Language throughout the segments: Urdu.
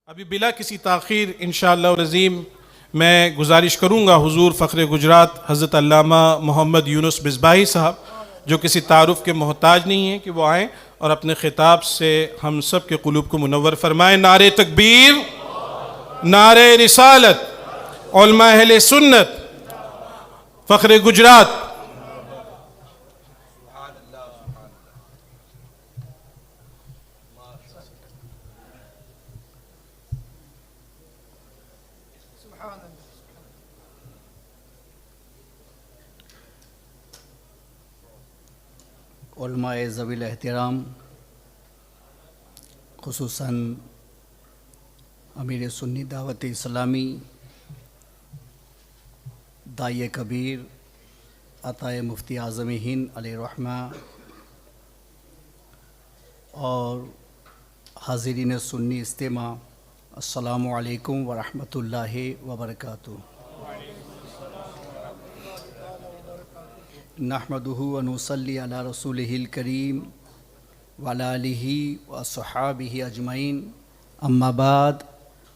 ابھی بلا کسی تاخیر انشاءاللہ العظیم میں گزارش کروں گا حضور فخر گجرات حضرت علامہ محمد یونس مصباحی صاحب جو کسی تعارف کے محتاج نہیں ہیں کہ وہ آئیں اور اپنے خطاب سے ہم سب کے قلوب کو منور فرمائیں۔ نعرہ تکبیر، نعرہ رسالت، علماء اہل سنت، فخر گجرات۔ علماء ذوی الاحترام، خصوصاً امیر سنی دعوت اسلامی، داعیہ کبیر عطائے مفتی اعظم ہند علیہ الرحمہ، اور حاضرین سنی اجتماع، السلام علیکم ورحمۃ اللہ وبرکاتہ۔ نحمدہ ونصلی علی رسولہ الکریم وعلی آلہ وصحابہ اجمعین، اما بعد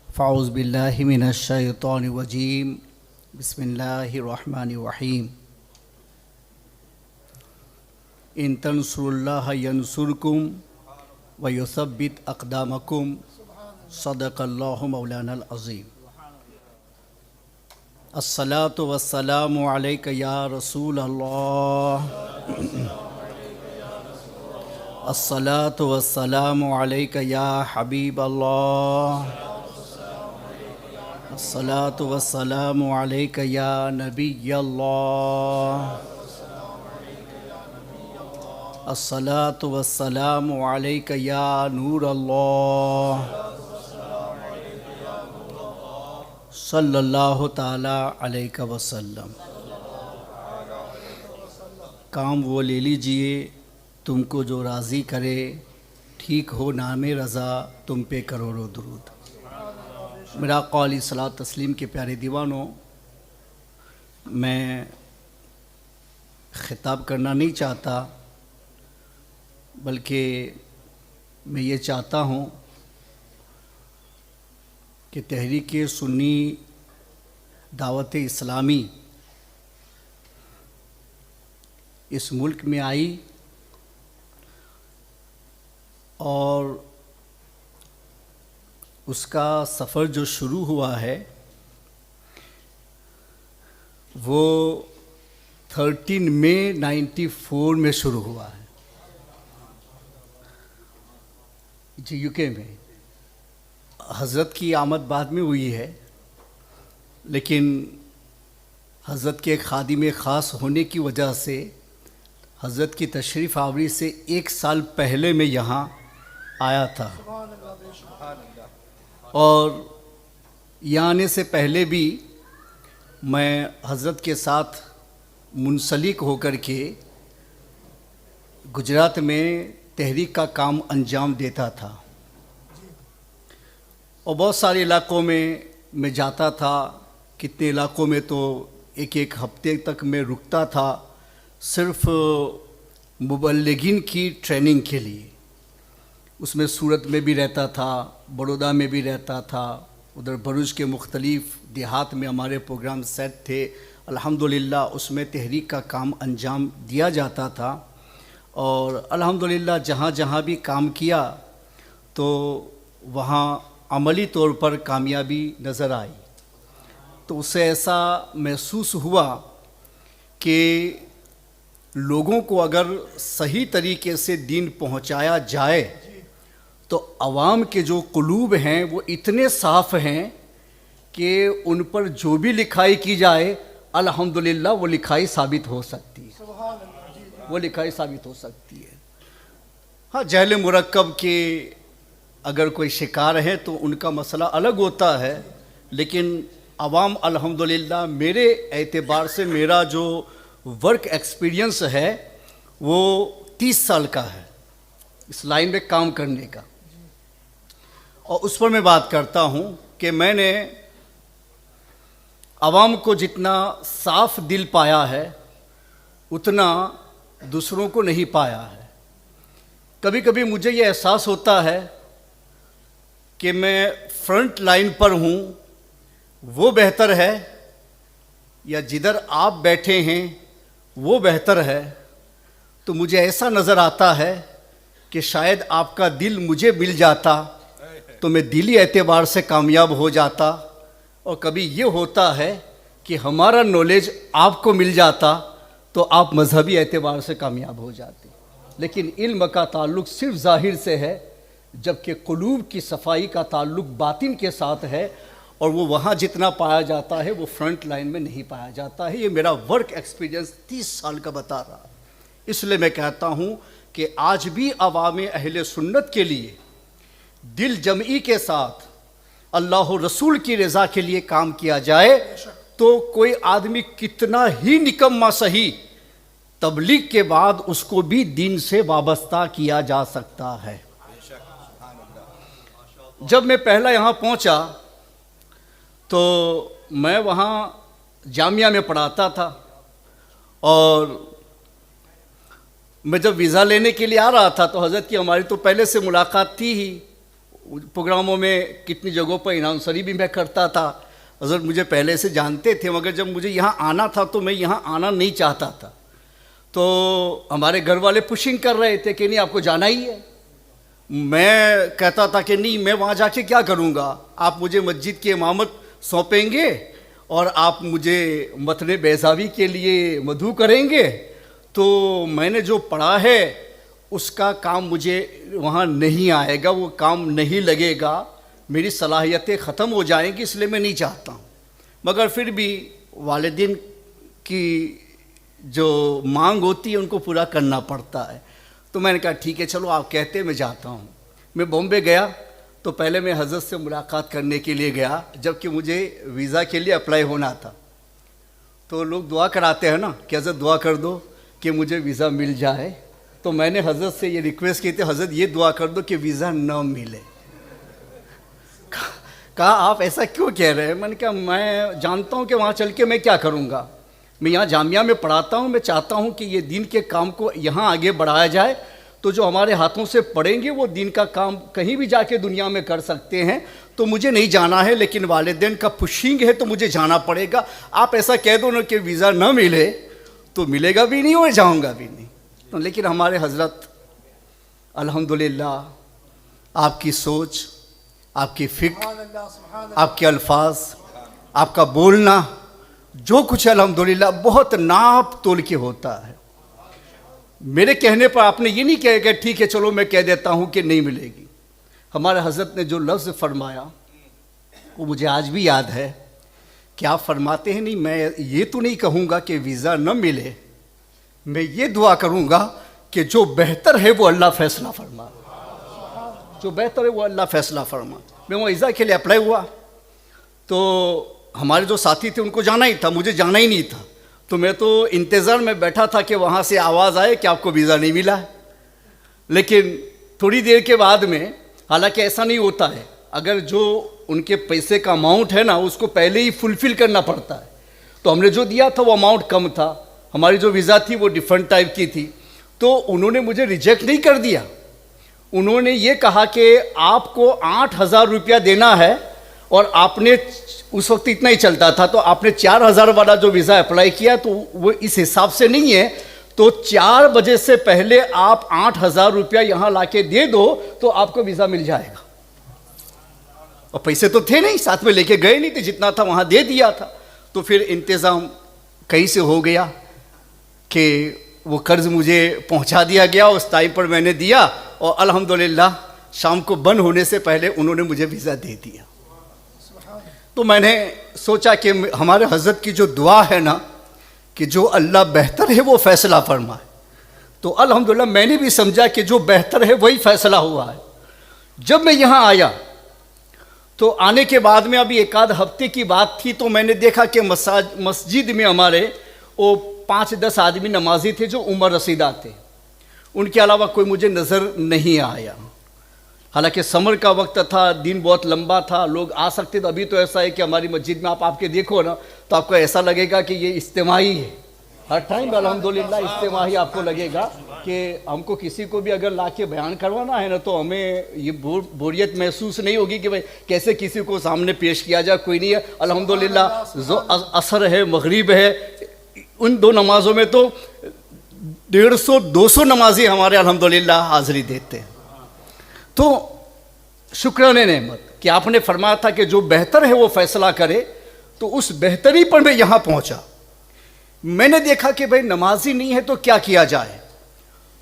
فاعوذ باللہ من الشیطان الرجیم، بسم اللہ الرحمن الرحیم۔ ان تنصروا اللہ ینصرکم ویثبت اقدامکم، صدق اللہ مولانا العظیم۔ الصلاۃ والسلام علیک یا رسول اللہ، الصلاۃ والسلام علیک یا حبیب اللہ، الصلاۃ والسلام علیک یا نبی اللہ، الصلاۃ والسلام علیک یا نور اللہ، صلی اللہ تعالیٰ علیہ وسلم۔ کام وہ لے لیجئے تم کو جو راضی کرے، ٹھیک ہو نام رضا تم پہ کروڑوں درود۔ میرا آقا علیہ الصلوۃ تسلیم کے پیارے دیوانوں، میں خطاب کرنا نہیں چاہتا، بلکہ میں یہ چاہتا ہوں کہ تحریک سنی دعوت اسلامی اس ملک میں آئی اور اس کا سفر جو شروع ہوا ہے وہ 13 مئی 94 میں شروع ہوا ہے، جی یو کے میں۔ حضرت کی آمد بعد میں ہوئی ہے، لیکن حضرت کے خادم خاص ہونے کی وجہ سے حضرت کی تشریف آوری سے 1 سال پہلے میں یہاں آیا تھا، اور یہاں آنے سے پہلے بھی میں حضرت کے ساتھ منسلک ہو کر کے گجرات میں تحریک کا کام انجام دیتا تھا، اور بہت سارے علاقوں میں جاتا تھا۔ کتنے علاقوں میں تو ایک ہفتے تک میں رکتا تھا، صرف مبلغین کی ٹریننگ کے لیے۔ اس میں سورت میں بھی رہتا تھا، بڑودہ میں بھی رہتا تھا، ادھر بھروچ کے مختلف دیہات میں ہمارے پروگرام سیٹ تھے۔ الحمدللہ اس میں تحریک کا کام انجام دیا جاتا تھا، اور الحمدللہ جہاں جہاں بھی کام کیا تو وہاں عملی طور پر کامیابی نظر آئی۔ تو اس سے ایسا محسوس ہوا کہ لوگوں کو اگر صحیح طریقے سے دین پہنچایا جائے تو عوام کے جو قلوب ہیں وہ اتنے صاف ہیں کہ ان پر جو بھی لکھائی کی جائے الحمدللہ وہ لکھائی ثابت ہو سکتی ہے، وہ لکھائی ثابت ہو سکتی ہے۔ ہاں، جہل مرکب کے اگر کوئی شکار ہے تو ان کا مسئلہ الگ ہوتا ہے، لیکن عوام الحمدللہ میرے اعتبار سے میرا جو ورک ایکسپیرینس ہے وہ 30 سال کا ہے اس لائن میں کام کرنے کا، اور اس پر میں بات کرتا ہوں کہ میں نے عوام کو جتنا صاف دل پایا ہے اتنا دوسروں کو نہیں پایا ہے۔ کبھی کبھی مجھے یہ احساس ہوتا ہے کہ میں فرنٹ لائن پر ہوں وہ بہتر ہے یا جدھر آپ بیٹھے ہیں وہ بہتر ہے، تو مجھے ایسا نظر آتا ہے کہ شاید آپ کا دل مجھے مل جاتا تو میں دلی اعتبار سے کامیاب ہو جاتا، اور کبھی یہ ہوتا ہے کہ ہمارا نالج آپ کو مل جاتا تو آپ مذہبی اعتبار سے کامیاب ہو جاتے. لیکن علم کا تعلق صرف ظاہر سے ہے، جبکہ قلوب کی صفائی کا تعلق باطن کے ساتھ ہے، اور وہ وہاں جتنا پایا جاتا ہے وہ فرنٹ لائن میں نہیں پایا جاتا ہے. یہ میرا ورک ایکسپیرینس 30 سال کا بتا رہا. اس لیے میں کہتا ہوں کہ آج بھی عوام اہل سنت کے لیے دل جمعی کے ساتھ اللہ و رسول کی رضا کے لیے کام کیا جائے تو کوئی آدمی کتنا ہی نکما صحیح، تبلیغ کے بعد اس کو بھی دین سے وابستہ کیا جا سکتا ہے. جب میں پہلا یہاں پہنچا تو میں وہاں جامعہ میں پڑھاتا تھا، اور میں جب ویزا لینے کے لیے آ رہا تھا تو حضرت کی ہماری تو پہلے سے ملاقات تھی ہی، پروگراموں میں کتنی جگہوں پر اناؤنسری بھی میں کرتا تھا. حضرت مجھے پہلے سے جانتے تھے، مگر جب مجھے یہاں آنا تھا تو میں یہاں آنا نہیں چاہتا تھا. تو ہمارے گھر والے پشنگ کر رہے تھے کہ نہیں آپ کو جانا ہی ہے. میں کہتا تھا کہ نہیں، میں وہاں جا کے کیا کروں گا، آپ مجھے مسجد کی امامت سونپیں گے اور آپ مجھے متن بیضاوی کے لیے مدعو کریں گے، تو میں نے جو پڑھا ہے اس کا کام مجھے وہاں نہیں آئے گا، وہ کام نہیں لگے گا، میری صلاحیتیں ختم ہو جائیں گی، اس لیے میں نہیں چاہتا ہوں. مگر پھر بھی والدین کی جو مانگ ہوتی ہے ان کو پورا کرنا پڑتا ہے. تو میں نے کہا ٹھیک ہے چلو آپ کہتے ہیں میں جاتا ہوں. میں بامبے گیا تو پہلے میں حضرت سے ملاقات کرنے کے لیے گیا، جبکہ مجھے ویزا کے لیے اپلائی ہونا تھا. تو لوگ دعا کراتے ہیں نا کہ حضرت دعا کر دو کہ مجھے ویزا مل جائے. تو میں نے حضرت سے یہ ریکویسٹ کی تھی، حضرت یہ دعا کر دو کہ ویزا نہ ملے. کہا آپ ایسا کیوں کہہ رہے ہیں؟ میں نے کہا میں جانتا ہوں کہ وہاں چل کے میں کیا کروں گا. میں یہاں جامعہ میں پڑھاتا ہوں، میں چاہتا ہوں کہ یہ دین کے کام کو یہاں آگے بڑھایا جائے، تو جو ہمارے ہاتھوں سے پڑھیں گے وہ دین کا کام کہیں بھی جا کے دنیا میں کر سکتے ہیں. تو مجھے نہیں جانا ہے، لیکن والدین کا پشنگ ہے تو مجھے جانا پڑے گا. آپ ایسا کہہ دو نا کہ ویزا نہ ملے تو ملے گا بھی نہیں اور جاؤں گا بھی نہیں. لیکن ہمارے حضرت الحمدللہ آپ کی سوچ، آپ کی فکر، آپ کے الفاظ، آپ کا بولنا، جو کچھ الحمدللہ بہت ناپ تول کے ہوتا ہے. میرے کہنے پر آپ نے یہ نہیں کہا کہ ٹھیک ہے چلو میں کہہ دیتا ہوں کہ نہیں ملے گی. ہمارے حضرت نے جو لفظ فرمایا وہ مجھے آج بھی یاد ہے کہ آپ فرماتے ہیں نہیں میں یہ تو نہیں کہوں گا کہ ویزا نہ ملے، میں یہ دعا کروں گا کہ جو بہتر ہے وہ اللہ فیصلہ فرما، جو بہتر ہے وہ اللہ فیصلہ فرما. میں وہ ویزا کے لیے اپلائی ہوا تو ہمارے جو ساتھی تھے ان کو جانا ہی تھا، مجھے جانا ہی نہیں تھا. تو میں تو انتظار میں بیٹھا تھا کہ وہاں سے آواز آئے کہ آپ کو ویزا نہیں ملا ہے. لیکن تھوڑی دیر کے بعد میں، حالانکہ ایسا نہیں ہوتا ہے، اگر جو ان کے پیسے کا اماؤنٹ ہے نا اس کو پہلے ہی فلفل کرنا پڑتا ہے. تو ہم نے جو دیا تھا وہ اماؤنٹ کم تھا، ہماری جو ویزا تھی وہ ڈیفرنٹ ٹائپ کی تھی. تو انہوں نے مجھے ریجیکٹ نہیں کر دیا، انہوں نے یہ کہا کہ آپ کو 8,000 روپیہ دینا ہے، اور آپ نے اس وقت اتنا ہی چلتا تھا تو آپ نے 4,000 والا جو ویزا اپلائی کیا تو وہ اس حساب سے نہیں ہے. تو 4 بجے سے پہلے آپ 8,000 روپیہ یہاں لا کے دے دو تو آپ کو ویزا مل جائے گا. اور پیسے تو تھے نہیں، ساتھ میں لے کے گئے نہیں تھے، جتنا تھا وہاں دے دیا تھا. تو پھر انتظام کہیں سے ہو گیا کہ وہ قرض مجھے پہنچا دیا گیا، اس ٹائم پر میں نے دیا، اور الحمدللہ شام کو بند ہونے سے پہلے انہوں نے مجھے ویزا دے دیا. تو میں نے سوچا کہ ہمارے حضرت کی جو دعا ہے نا کہ جو اللہ بہتر ہے وہ فیصلہ فرمائے، تو الحمدللہ میں نے بھی سمجھا کہ جو بہتر ہے وہی فیصلہ ہوا ہے. جب میں یہاں آیا تو آنے کے بعد میں ابھی 1 ہفتے کی بات تھی، تو میں نے دیکھا کہ مسجد میں ہمارے وہ 5-10 آدمی نمازی تھے جو عمر رسیدہ تھے، ان کے علاوہ کوئی مجھے نظر نہیں آیا. حالانکہ سمر کا وقت تھا، دن بہت لمبا تھا، لوگ آ سکتے تھے. ابھی تو ایسا ہے کہ ہماری مسجد میں آپ کے دیکھو نا تو آپ کو ایسا لگے گا کہ یہ اجتماعی ہے، ہر ٹائم الحمدللہ اجتماعی آپ کو لگے گا. کہ ہم کو کسی کو بھی اگر لا کے بیان کروانا ہے نا تو ہمیں یہ بوریت محسوس نہیں ہوگی کہ بھائی کیسے کسی کو سامنے پیش کیا جائے. کوئی نہیں ہے الحمدللہ. عصر ہے, مغرب ہے, ان دو نمازوں میں تو 150-200 نمازی ہمارے الحمدللہ حاضری دیتے ہیں. تو شکران نعمت کہ آپ نے فرمایا تھا کہ جو بہتر ہے وہ فیصلہ کرے, تو اس بہتری پر میں یہاں پہنچا. میں نے دیکھا کہ بھائی نمازی نہیں ہے تو کیا کیا جائے.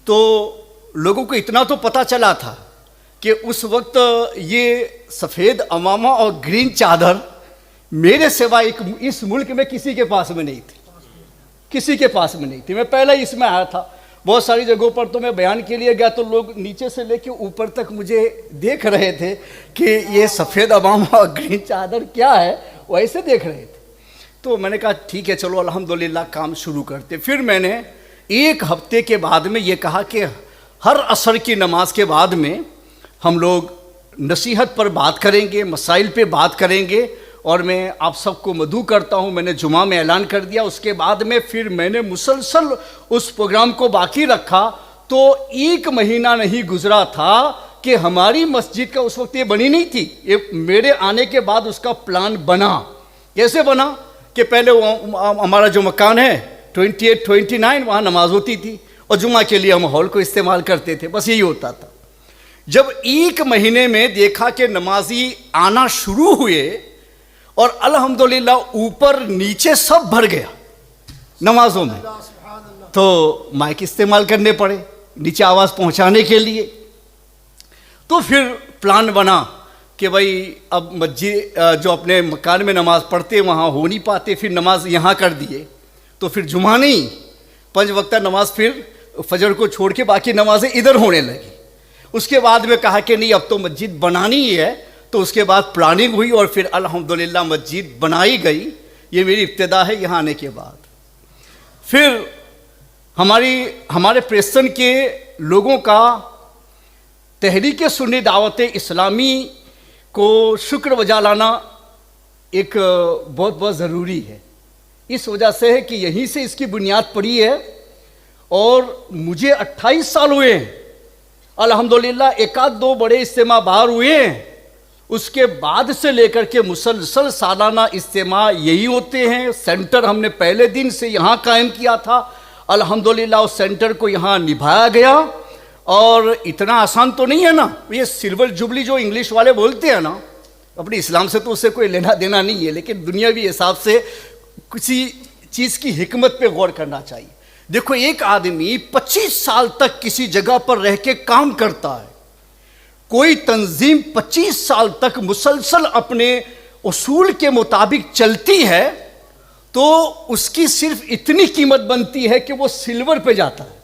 تو لوگوں کو اتنا تو پتہ چلا تھا کہ اس وقت یہ سفید عمامہ اور گرین چادر میرے سوا اس ملک میں کسی کے پاس میں نہیں تھی, کسی کے پاس میں نہیں تھی. میں پہلے ہی اس میں آیا تھا. بہت ساری جگہوں پر تو میں بیان کے لیے گیا تو لوگ نیچے سے لے کے اوپر تک مجھے دیکھ رہے تھے کہ یہ سفید عمامہ اور گرین چادر کیا ہے, وہ ایسے دیکھ رہے تھے. تو میں نے کہا ٹھیک ہے چلو الحمدللہ کام شروع کرتے. پھر میں نے ایک ہفتے کے بعد میں یہ کہا کہ ہر عصر کی نماز کے بعد میں ہم لوگ نصیحت پر بات کریں گے, مسائل پہ بات کریں گے. اور میں آپ سب کو مدعو کرتا ہوں, میں نے جمعہ میں اعلان کر دیا. اس کے بعد میں پھر میں نے مسلسل اس پروگرام کو باقی رکھا. تو 1 مہینہ نہیں گزرا تھا کہ ہماری مسجد کا اس وقت یہ بنی نہیں تھی, یہ میرے آنے کے بعد اس کا پلان بنا. کیسے بنا کہ پہلے ہمارا جو مکان ہے 28-29 وہاں نماز ہوتی تھی اور جمعہ کے لیے ہم ہال کو استعمال کرتے تھے, بس یہی ہوتا تھا. جب 1 مہینے میں دیکھا کہ نمازی آنا شروع ہوئے اور الحمدللہ اوپر نیچے سب بھر گیا نمازوں میں, تو مائک استعمال کرنے پڑے نیچے آواز پہنچانے کے لیے. تو پھر پلان بنا کہ بھائی اب مسجد جو اپنے مکان میں نماز پڑھتے وہاں ہو نہیں پاتے, پھر نماز یہاں کر دیے. تو پھر جمعہ نہیں 5 وقتہ نماز پھر فجر کو چھوڑ کے باقی نمازیں ادھر ہونے لگی. اس کے بعد میں کہا کہ نہیں اب تو مسجد بنانی ہی ہے. تو اس کے بعد پلاننگ ہوئی اور پھر الحمدللہ مسجد بنائی گئی. یہ میری ابتدا ہے یہاں آنے کے بعد. پھر ہمارے پریسٹن کے لوگوں کا تحریک سنی دعوت اسلامی کو شکر بجا لانا ایک بہت بہت ضروری ہے. اس وجہ سے ہے کہ یہیں سے اس کی بنیاد پڑی ہے. اور مجھے 28 سال ہوئے ہیں الحمدللہ. 1-2 بڑے اجتماع باہر ہوئے ہیں, اس کے بعد سے لے کر کے مسلسل سالانہ اجتماع یہی ہوتے ہیں. سینٹر ہم نے پہلے دن سے یہاں قائم کیا تھا الحمدللہ. اس سینٹر کو یہاں نبھایا گیا. اور اتنا آسان تو نہیں ہے نا, یہ سلور جوبلی جو انگلش والے بولتے ہیں نا, اپنے اسلام سے تو اس سے کوئی لینا دینا نہیں ہے, لیکن دنیاوی حساب سے کسی چیز کی حکمت پہ غور کرنا چاہیے. دیکھو ایک آدمی 25 سال تک کسی جگہ پر رہ کے کام کرتا ہے, کوئی تنظیم 25 سال تک مسلسل اپنے اصول کے مطابق چلتی ہے, تو اس کی صرف اتنی قیمت بنتی ہے کہ وہ سلور پہ جاتا ہے.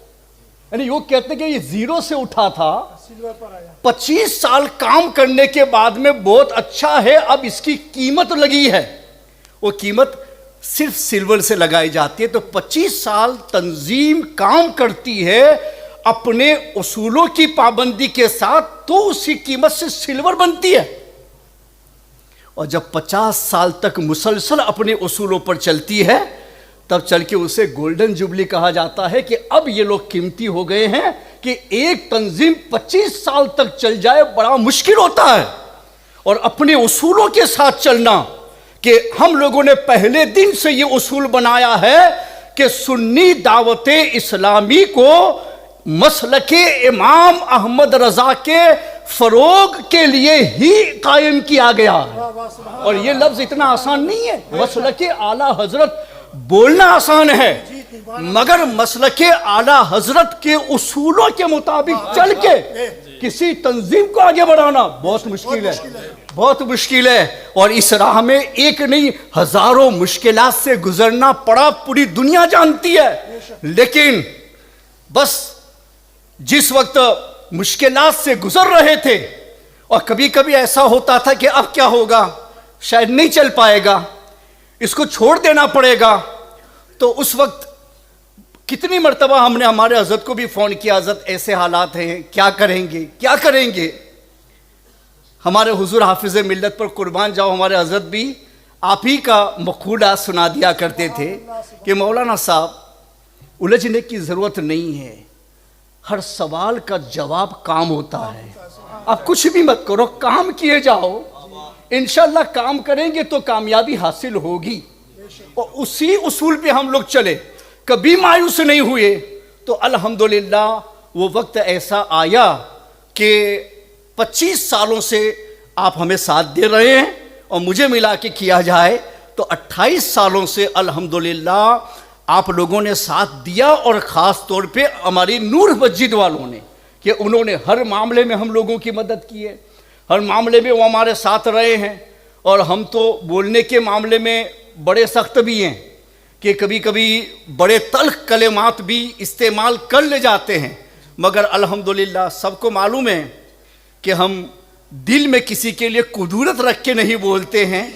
یعنی وہ کہتے ہیں کہ یہ 0 سے اٹھا تھا, 25 سال کام کرنے کے بعد میں بہت اچھا ہے, اب اس کی قیمت لگی ہے. وہ قیمت صرف سلور سے لگائی جاتی ہے. تو 25 سال تنظیم کام کرتی ہے اپنے اصولوں کی پابندی کے ساتھ, تو اس کی قیمت سے سلور بنتی ہے. اور جب 50 سال تک مسلسل اپنے اصولوں پر چلتی ہے, تب چل کے اسے گولڈن جوبلی کہا جاتا ہے کہ اب یہ لوگ قیمتی ہو گئے ہیں کہ ایک تنظیم 25 سال تک چل جائے بڑا مشکل ہوتا ہے. اور اپنے اصولوں کے ساتھ چلنا, کہ ہم لوگوں نے پہلے دن سے یہ اصول بنایا ہے کہ سنی دعوت اسلامی کو مسلک امام احمد رضا کے فروغ کے لیے ہی قائم کیا گیا. اور یہ لفظ اتنا آسان نہیں ہے. مسلک اعلیٰ حضرت بولنا آسان ہے, مگر مسلک اعلیٰ حضرت کے اصولوں کے مطابق چل کے کسی تنظیم کو آگے بڑھانا بہت مشکل ہے, بہت مشکل ہے. اور اس راہ میں ایک نہیں ہزاروں مشکلات سے گزرنا پڑا, پوری دنیا جانتی ہے. لیکن بس جس وقت مشکلات سے گزر رہے تھے, اور کبھی کبھی ایسا ہوتا تھا کہ اب کیا ہوگا, شاید نہیں چل پائے گا, اس کو چھوڑ دینا پڑے گا, تو اس وقت کتنی مرتبہ ہم نے ہمارے حضرت کو بھی فون کیا, حضرت ایسے حالات ہیں, کیا کریں گے, کیا کریں گے. ہمارے حضور حافظ ملت پر قربان جاؤ, ہمارے حضرت بھی آپ ہی کا مقولہ سنا دیا کرتے تھے کہ مولانا صاحب الجھنے کی ضرورت نہیں ہے, ہر سوال کا جواب کام ہوتا ہے. آپ کچھ بھی مت کرو, کام کیے جاؤ, انشاءاللہ کام کریں گے تو کامیابی حاصل ہوگی. اور اسی اصول پہ ہم لوگ چلے, کبھی مایوس نہیں ہوئے. تو الحمدللہ وہ وقت ایسا آیا کہ 25 سالوں سے آپ ہمیں ساتھ دے رہے ہیں, اور مجھے ملا کے کیا جائے تو 28 سالوں سے الحمدللہ آپ لوگوں نے ساتھ دیا. اور خاص طور پہ ہماری نور مسجد والوں نے, کہ انہوں نے ہر معاملے میں ہم لوگوں کی مدد کی ہے, ہر معاملے میں وہ ہمارے ساتھ رہے ہیں. اور ہم تو بولنے کے معاملے میں بڑے سخت بھی ہیں کہ کبھی کبھی بڑے تلخ کلمات بھی استعمال کر لے جاتے ہیں, مگر الحمدللہ سب کو معلوم ہے کہ ہم دل میں کسی کے لیے قدورت رکھ کے نہیں بولتے ہیں.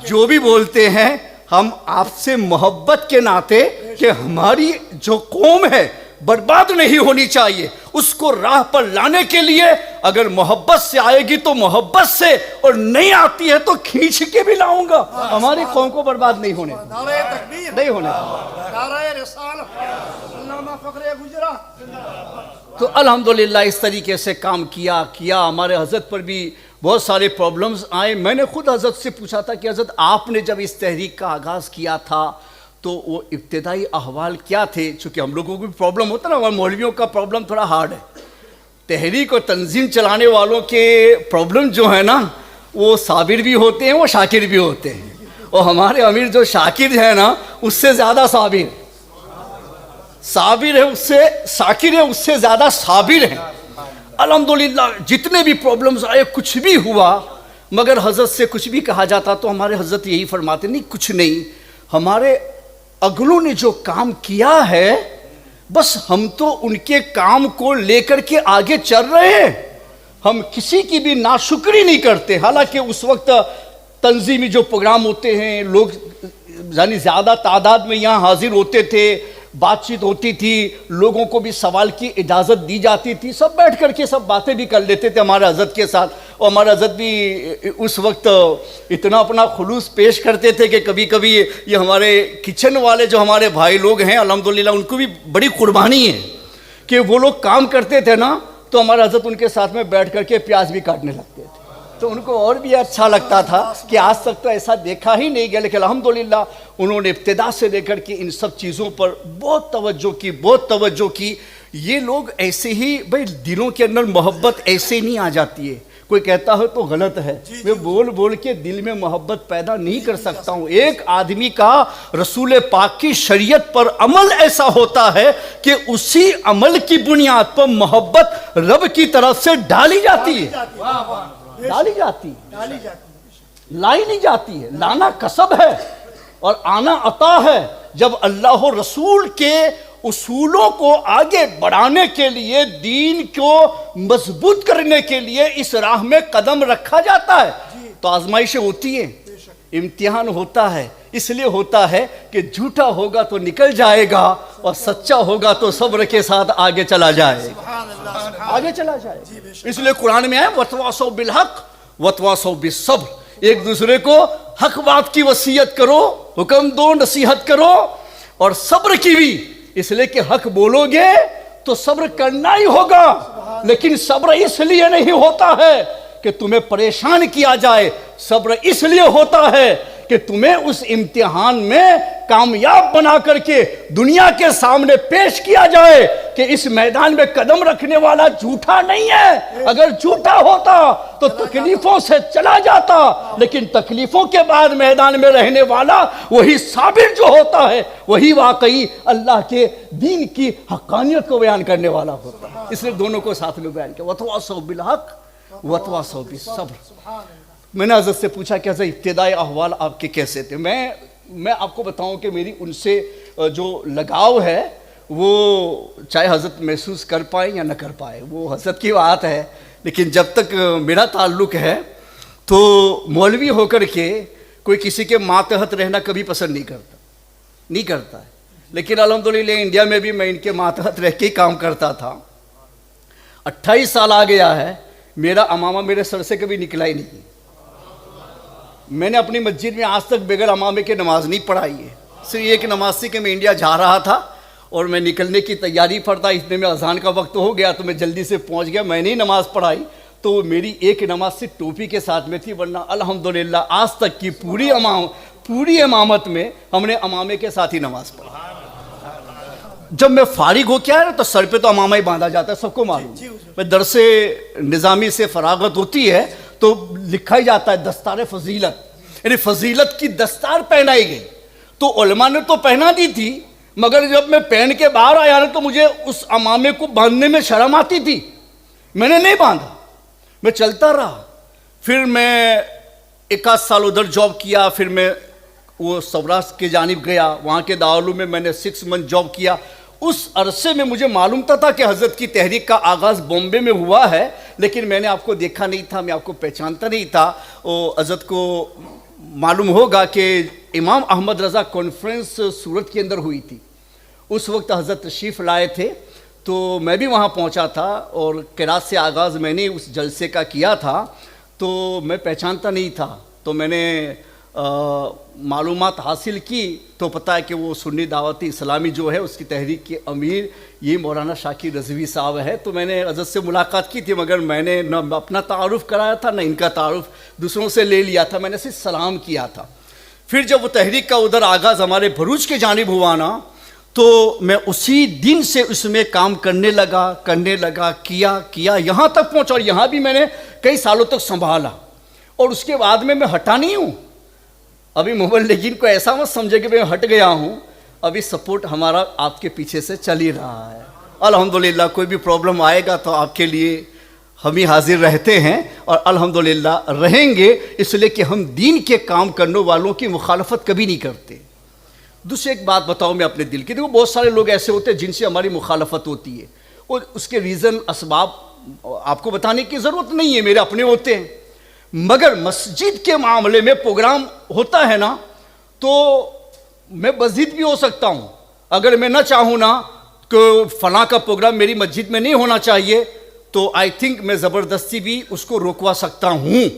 جو بھی بولتے ہیں ہم آپ سے محبت کے ناطے, کہ ہماری جو قوم ہے برباد نہیں ہونی چاہیے, اس کو راہ پر لانے کے لیے اگر محبت سے آئے گی تو محبت سے, اور نہیں آتی ہے تو کھینچ کے بھی لاؤں گا. ہماری قوم کو برباد نہیں ہونے نہیں ہونے. تو الحمدللہ اس طریقے سے کام کیا. ہمارے حضرت پر بھی بہت سارے پرابلمز آئے. میں نے خود حضرت سے پوچھا تھا کہ حضرت آپ نے جب اس تحریک کا آغاز کیا تھا تو وہ ابتدائی احوال کیا تھے؟ چونکہ ہم لوگوں کو بھی پرابلم ہوتا ہے نا, اور مولویوں کا پرابلم تھوڑا ہارڈ ہے. تحریک اور تنظیم چلانے والوں کے پرابلم جو ہے نا, وہ صابر بھی ہوتے ہیں, وہ شاکر بھی ہوتے ہیں. اور ہمارے امیر جو شاکر ہے نا, اس سے زیادہ صابر ہے, اس سے شاکر ہے, اس سے زیادہ صابر ہیں. الحمدللہ جتنے بھی پرابلمز آئے, کچھ بھی ہوا, مگر حضرت سے کچھ بھی کہا جاتا تو ہمارے حضرت یہی فرماتے, نہیں کچھ نہیں, ہمارے اگلوں نے جو کام کیا ہے بس ہم تو ان کے کام کو لے کر کے آگے چل رہے ہیں, ہم کسی کی بھی ناشکری نہیں کرتے. حالانکہ اس وقت تنظیمی جو پروگرام ہوتے ہیں, لوگ یعنی زیادہ تعداد میں یہاں حاضر ہوتے تھے, بات چیت ہوتی تھی, لوگوں کو بھی سوال کی اجازت دی جاتی تھی, سب بیٹھ کر کے سب باتیں بھی کر لیتے تھے ہمارے حضرت کے ساتھ. اور ہمارے حضرت بھی اس وقت اتنا اپنا خلوص پیش کرتے تھے کہ کبھی کبھی یہ ہمارے کچن والے جو ہمارے بھائی لوگ ہیں الحمدللہ, ان کو بھی بڑی قربانی ہے کہ وہ لوگ کام کرتے تھے نا, تو ہمارے حضرت ان کے ساتھ میں بیٹھ کر کے پیاز بھی کاٹنے لگتے تھے. تو ان کو اور بھی اچھا لگتا تھا کہ آج تک تو ایسا دیکھا ہی نہیں گیا. لیکن الحمدللہ انہوں نے ابتدا سے لے کر کے ان سب چیزوں پر بہت توجہ کی. یہ لوگ ایسے ہی, بھائی دلوں کے اندر محبت ایسے نہیں آ جاتی ہے. کوئی کہتا ہے تو غلط ہے, میں بول کے دل میں محبت پیدا نہیں کر سکتا ہوں. ایک آدمی کا رسول پاک کی شریعت پر عمل ایسا ہوتا ہے کہ اسی عمل کی بنیاد پر محبت رب کی طرف سے ڈالی جاتی ہے, لائی نہیں جاتی ہے. لانا کسب ہے اور آنا عطا ہے. جب اللہ و رسول کے اصولوں کو آگے بڑھانے کے لیے, دین کو مضبوط کرنے کے لیے اس راہ میں قدم رکھا جاتا ہے تو آزمائشیں ہوتی ہیں, امتحان ہوتا ہے. اس لیے ہوتا ہے کہ جھوٹا ہوگا تو نکل جائے گا, اور سچا ہوگا تو صبر کے ساتھ آگے چلا جائے. اس لیے قرآن میں ہے وَتَوَاصَوْا بِالْحَقِّ وَتَوَاصَوْا بِالصَّبْرِ, ایک دوسرے کو حق بات کی وصیت کرو, حکم دو, نصیحت کرو, اور صبر کی بھی. اس لیے کہ حق بولو گے تو صبر کرنا ہی ہوگا, لیکن صبر اس لیے نہیں ہوتا ہے کہ تمہیں پریشان کیا جائے. صبر اس لیے ہوتا ہے کہ تمہیں اس امتحان میں کامیاب بنا کر کے دنیا کے سامنے پیش کیا جائے کہ اس میدان میں قدم رکھنے والا جھوٹا نہیں ہے. اگر جھوٹا ہوتا تو تکلیفوں سے چلا جاتا, لیکن تکلیفوں کے بعد میدان میں رہنے والا وہی صابر جو ہوتا ہے, وہی واقعی اللہ کے دین کی حقانیت کو بیان کرنے والا ہوتا ہے. اس لیے دونوں کو ساتھ میں بیان کیا, وَتَوَاصَوْا بِالْحَقِّ وَتَوَاصَوْا بِالصَّبْرِ. میں نے حضرت سے پوچھا کہ حضرت ابتدائی احوال آپ کے کیسے تھے. میں آپ کو بتاؤں کہ میری ان سے جو لگاؤ ہے وہ چاہے حضرت محسوس کر پائیں یا نہ کر پائے, وہ حضرت کی بات ہے. لیکن جب تک میرا تعلق ہے تو مولوی ہو کر کے کوئی کسی کے ماتحت رہنا کبھی پسند نہیں کرتا ہے. لیکن الحمدللہ انڈیا میں بھی میں ان کے ماتحت رہ کے ہی کام کرتا تھا. 28 سال آ گیا ہے, میرا امامہ میرے سر سے کبھی نکلا ہی نہیں. میں نے اپنی مسجد میں آج تک بغیر امامے کے نماز نہیں پڑھائی ہے. صرف ایک نماز تھی کہ میں انڈیا جا رہا تھا اور میں نکلنے کی تیاری پر تھا، اتنے میں اذان کا وقت ہو گیا تو میں جلدی سے پہنچ گیا. میں نے نماز پڑھائی تو میری ایک نماز صرف ٹوپی کے ساتھ میں تھی، ورنہ الحمدللہ آج تک کی پوری امامت میں ہم نے امامے کے ساتھ ہی نماز پڑھی. جب میں فارغ ہو کے آیا تو سر پہ تو امامہ ہی باندھا جاتا ہے، سب کو معلوم. میں درس نظامی سے فراغت ہوتی ہے تو لکھا ہی جاتا ہے دستار فضیلت، یعنی فضیلت کی دستار پہنائی گئی. تو علماء نے تو پہنا دی تھی، مگر جب میں پہن کے باہر آیا تو مجھے اس امامے کو باندھنے میں شرم آتی تھی. میں نے نہیں باندھا، میں چلتا رہا. پھر میں 1 سال ادھر جاب کیا، پھر میں وہ سوراشٹر کی جانب گیا، وہاں کے دارالعلوم میں نے 6 منتھ جاب کیا. اس عرصے میں مجھے معلوم تھا کہ حضرت کی تحریک کا آغاز بامبے میں ہوا ہے، لیکن میں نے آپ کو دیکھا نہیں تھا، میں آپ کو پہچانتا نہیں تھا. حضرت کو معلوم ہوگا کہ امام احمد رضا کانفرنس سورت کے اندر ہوئی تھی، اس وقت حضرت تشریف لائے تھے، تو میں بھی وہاں پہنچا تھا اور قرات سے آغاز میں نے اس جلسے کا کیا تھا. تو میں پہچانتا نہیں تھا، تو میں نے معلومات حاصل کی تو پتہ ہے کہ وہ سنی دعوت اسلامی جو ہے اس کی تحریک کے امیر یہ مولانا شاکر رضوی صاحب ہے. تو میں نے حضرت سے ملاقات کی تھی، مگر میں نے نہ اپنا تعارف کرایا تھا نہ ان کا تعارف دوسروں سے لے لیا تھا، میں نے صرف سلام کیا تھا. پھر جب وہ تحریک کا ادھر آغاز ہمارے بھروچ کے جانب ہوا نا، تو میں اسی دن سے اس میں کام کرنے لگا کیا یہاں تک پہنچا. اور یہاں بھی میں نے کئی سالوں تک سنبھالا، اور اس کے بعد میں ہٹا نہیں ہوں. ابھی مبلغین کو ایسا مت سمجھے کہ میں ہٹ گیا ہوں، ابھی سپورٹ ہمارا آپ کے پیچھے سے چل ہی رہا ہے. الحمدللہ کوئی بھی پرابلم آئے گا تو آپ کے لیے ہم ہی حاضر رہتے ہیں، اور الحمدللہ رہیں گے، اس لیے کہ ہم دین کے کام کرنے والوں کی مخالفت کبھی نہیں کرتے. دوسری ایک بات بتاؤں میں اپنے دل کی، دیکھو بہت سارے لوگ ایسے ہوتے ہیں جن سے ہماری مخالفت ہوتی ہے، اور اس کے ریزن اسباب آپ کو بتانے کی ضرورت نہیں ہے، میرے اپنے ہوتے ہیں. مگر مسجد کے معاملے میں پروگرام ہوتا ہے نا، تو میں بضد بھی ہو سکتا ہوں. اگر میں نہ چاہوں نا کہ فلاں کا پروگرام میری مسجد میں نہیں ہونا چاہیے، تو آئی تھنک میں زبردستی بھی اس کو روکوا سکتا ہوں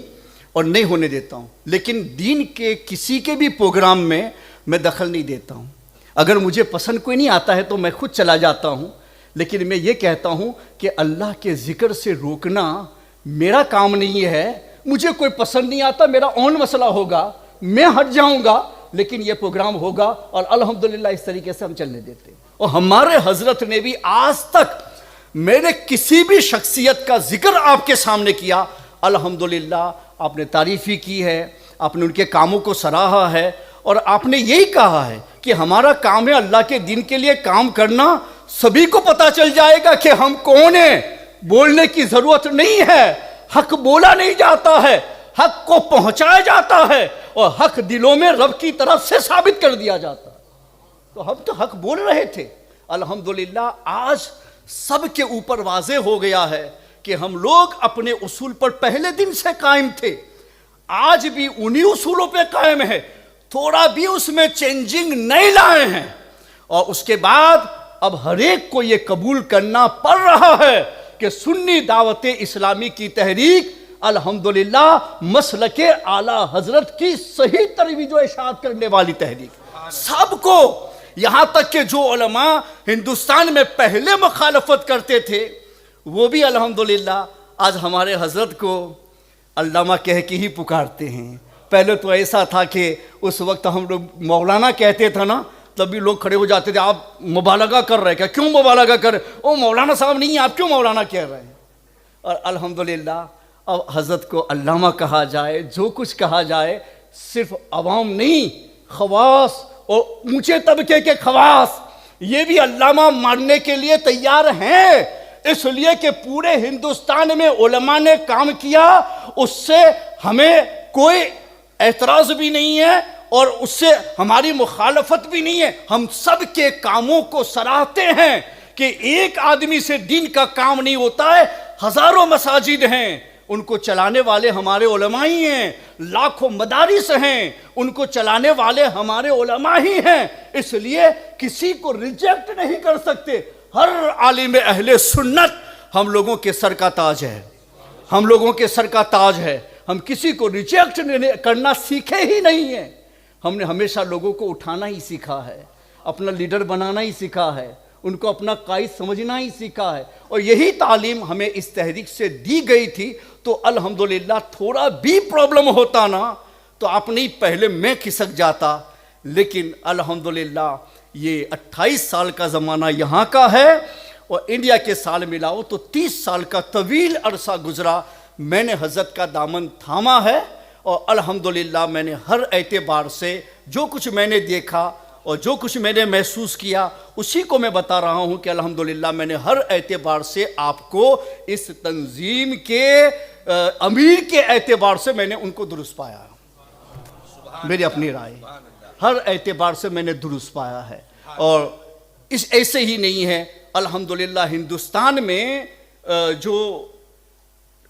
اور نہیں ہونے دیتا ہوں. لیکن دین کے کسی کے بھی پروگرام میں دخل نہیں دیتا ہوں. اگر مجھے پسند کوئی نہیں آتا ہے تو میں خود چلا جاتا ہوں. لیکن میں یہ کہتا ہوں کہ اللہ کے ذکر سے روکنا میرا کام نہیں ہے. مجھے کوئی پسند نہیں آتا، میرا اون مسئلہ ہوگا، میں ہٹ جاؤں گا، لیکن یہ پروگرام ہوگا، اور الحمدللہ اس طریقے سے ہم چلنے دیتے. اور ہمارے حضرت نے بھی آج تک میرے کسی بھی شخصیت کا ذکر آپ کے سامنے کیا، الحمدللہ آپ نے تعریف ہی کی ہے، آپ نے ان کے کاموں کو سراہا ہے، اور آپ نے یہی کہا ہے کہ ہمارا کام ہے اللہ کے دین کے لیے کام کرنا. سبھی کو پتا چل جائے گا کہ ہم کون ہیں، بولنے کی ضرورت نہیں ہے. حق بولا نہیں جاتا ہے، حق کو پہنچایا جاتا ہے، اور حق دلوں میں رب کی طرف سے ثابت کر دیا جاتا ہے. تو ہم تو حق بول رہے تھے. الحمدللہ آج سب کے اوپر واضح ہو گیا ہے کہ ہم لوگ اپنے اصول پر پہلے دن سے قائم تھے، آج بھی انہی اصولوں پہ قائم ہے، تھوڑا بھی اس میں چینجنگ نہیں لائے ہیں. اور اس کے بعد اب ہر ایک کو یہ قبول کرنا پڑ رہا ہے کہ سنی دعوت اسلامی کی تحریک الحمدللہ مسلک اعلی حضرت کی صحیح ترویج و اشاعت کرنے والی تحریک. سب کو، یہاں تک کہ جو علماء ہندوستان میں پہلے مخالفت کرتے تھے وہ بھی الحمدللہ آج ہمارے حضرت کو علامہ کہہ کے ہی پکارتے ہیں. پہلے تو ایسا تھا کہ اس وقت ہم لوگ مولانا کہتے تھے نا، تبھی لوگ کھڑے ہو جاتے تھے، آپ مبالغہ کر رہے ہیں کیا؟ کیوں مبالغہ کر رہے؟ او مولانا صاحب نہیں ہیں، آپ کیوں مولانا کہہ رہے ہیں؟ اور الحمدللہ اب حضرت کو علامہ کہا جائے، جو کچھ کہا جائے، صرف عوام نہیں، خواص اور اونچے طبقے کے خواص یہ بھی علامہ ماننے کے لیے تیار ہیں. اس لیے کہ پورے ہندوستان میں علماء نے کام کیا، اس سے ہمیں کوئی اعتراض بھی نہیں ہے اور اس سے ہماری مخالفت بھی نہیں ہے. ہم سب کے کاموں کو سراہتے ہیں کہ ایک آدمی سے دین کا کام نہیں ہوتا ہے. ہزاروں مساجد ہیں، ان کو چلانے والے ہمارے علماء ہی ہیں. لاکھوں مدارس ہیں، ان کو چلانے والے ہمارے علماء ہی ہیں. اس لیے کسی کو ریجیکٹ نہیں کر سکتے. ہر عالم اہل سنت ہم لوگوں کے سر کا تاج ہے، ہم لوگوں کے سر کا تاج ہے. ہم کسی کو ریجیکٹ کرنا سیکھے ہی نہیں ہیں. ہم نے ہمیشہ لوگوں کو اٹھانا ہی سیکھا ہے. اپنا لیڈر بنانا ہی سیکھا ہے, ان کو اپنا قائد سمجھنا ہی سیکھا ہے, اور یہی تعلیم ہمیں اس تحریک سے دی گئی تھی. تو الحمدللہ تھوڑا بھی پرابلم ہوتا نا تو آپ نہیں, پہلے میں کھسک جاتا, لیکن الحمدللہ یہ 28 سال کا زمانہ یہاں کا ہے, اور انڈیا کے سال ملاؤ تو 30 سال کا طویل عرصہ گزرا. میں نے حضرت کا دامن تھاما ہے, اور الحمدللہ میں نے ہر اعتبار سے جو کچھ میں نے دیکھا اور جو کچھ میں نے محسوس کیا اسی کو میں بتا رہا ہوں کہ الحمدللہ میں نے ہر اعتبار سے آپ کو اس تنظیم کے امیر کے اعتبار سے میں نے ان کو درست پایا. میری اپنی رائے, ہر اعتبار سے میں نے درست پایا ہے. اور اس ایسے ہی نہیں ہے, الحمدللہ ہندوستان میں جو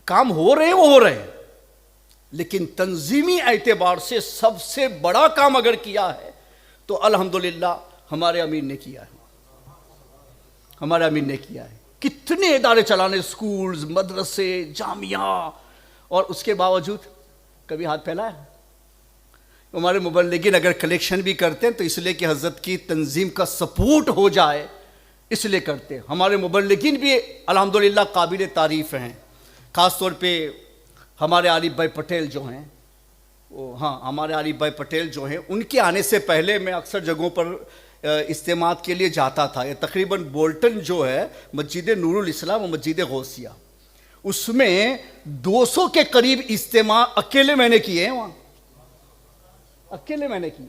کام ہو رہے ہیں وہ ہو رہے ہیں, لیکن تنظیمی اعتبار سے سب سے بڑا کام اگر کیا ہے تو الحمدللہ ہمارے امیر نے کیا ہے. ہمارے امیر نے کیا ہے. کتنے ادارے چلانے, سکولز, مدرسے, جامعہ, اور اس کے باوجود کبھی ہاتھ پھیلایا؟ ہمارے مبلغین اگر کلیکشن بھی کرتے ہیں تو اس لیے کہ حضرت کی تنظیم کا سپورٹ ہو جائے اس لیے کرتے ہیں. ہمارے مبلغین بھی الحمدللہ قابل تعریف ہیں, خاص طور پہ ہمارے عارف بھائی پٹیل جو ہیں, ہمارے عارف بھائی پٹیل جو ہیں, ان کے آنے سے پہلے میں اکثر جگہوں پر اجتماعات کے لیے جاتا تھا. یہ تقریباً بولٹن جو ہے مسجد نور الاسلام اور مسجد غوثیہ, اس میں 200 کے قریب اجتماع اکیلے میں نے کیے ہیں, وہاں اکیلے میں نے کیے,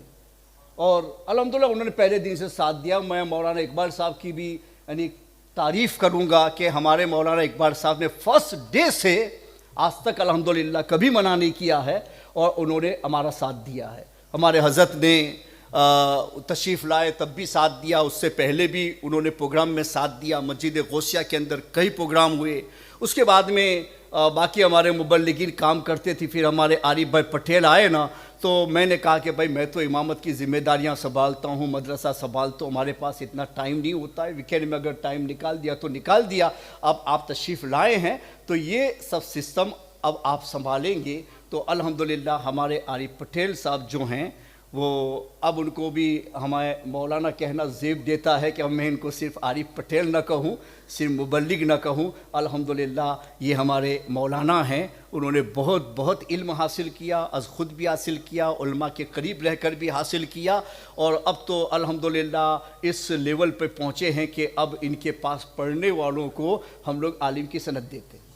اور الحمدللہ انہوں نے پہلے دن سے ساتھ دیا. میں مولانا اقبال صاحب کی بھی یعنی تعریف کروں گا کہ ہمارے مولانا اقبال صاحب نے فرسٹ ڈے سے آج تک الحمدللہ کبھی منع نہیں کیا ہے, اور انہوں نے ہمارا ساتھ دیا ہے. ہمارے حضرت نے تشریف لائے تب بھی ساتھ دیا, اس سے پہلے بھی انہوں نے پروگرام میں ساتھ دیا. مسجد غوثیہ کے اندر کئی پروگرام ہوئے. اس کے بعد میں باقی ہمارے مبلغین کام کرتے تھے. پھر ہمارے عارف بھائی پٹیل آئے نا, تو میں نے کہا کہ بھائی میں تو امامت کی ذمہ داریاں سنبھالتا ہوں, مدرسہ سنبھالتا ہوں, ہمارے پاس اتنا ٹائم نہیں ہوتا ہے. ویکینڈ میں اگر ٹائم نکال دیا تو نکال دیا. اب آپ تشریف لائے ہیں تو یہ سب سسٹم اب آپ سنبھالیں گے. تو الحمدللہ ہمارے عارف پٹیل صاحب جو ہیں وہ اب ان کو بھی ہمارے مولانا کہنا زیب دیتا ہے کہ اب میں ان کو صرف عارف پٹیل نہ کہوں, صرف مبلغ نہ کہوں. الحمدللہ یہ ہمارے مولانا ہیں, انہوں نے بہت بہت علم حاصل کیا, از خود بھی حاصل کیا, علماء کے قریب رہ کر بھی حاصل کیا, اور اب تو الحمدللہ اس لیول پہ پہنچے ہیں کہ اب ان کے پاس پڑھنے والوں کو ہم لوگ عالم کی سند دیتے ہیں.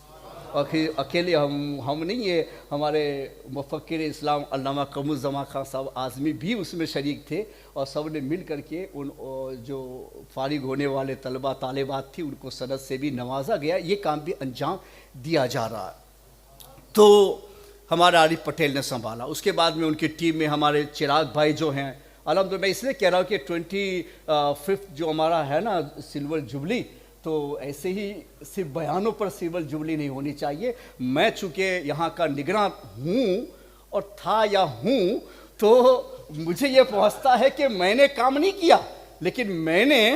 اکیلے ہم نہیں, یہ ہمارے مفکر اسلام علامہ قمر الزمان خان صاحب اعظمی بھی اس میں شریک تھے, اور سب نے مل کر کے ان جو فارغ ہونے والے طلبہ طالبات تھی ان کو سند سے بھی نوازا گیا. یہ کام بھی انجام دیا جا رہا ہے. تو ہمارا عارف پٹیل نے سنبھالا. اس کے بعد میں ان کی ٹیم میں ہمارے چراغ بھائی جو ہیں, الحمدللہ میں اس لیے کہہ رہا ہوں کہ 25 جو ہمارا ہے نا سلور جبلی, تو ایسے ہی صرف بیانوں پر سلور جبلی نہیں ہونی چاہیے. میں چونکہ یہاں کا نگراں ہوں اور تھا یا ہوں, تو مجھے یہ پہنچتا ہے کہ میں نے کام نہیں کیا, لیکن میں نے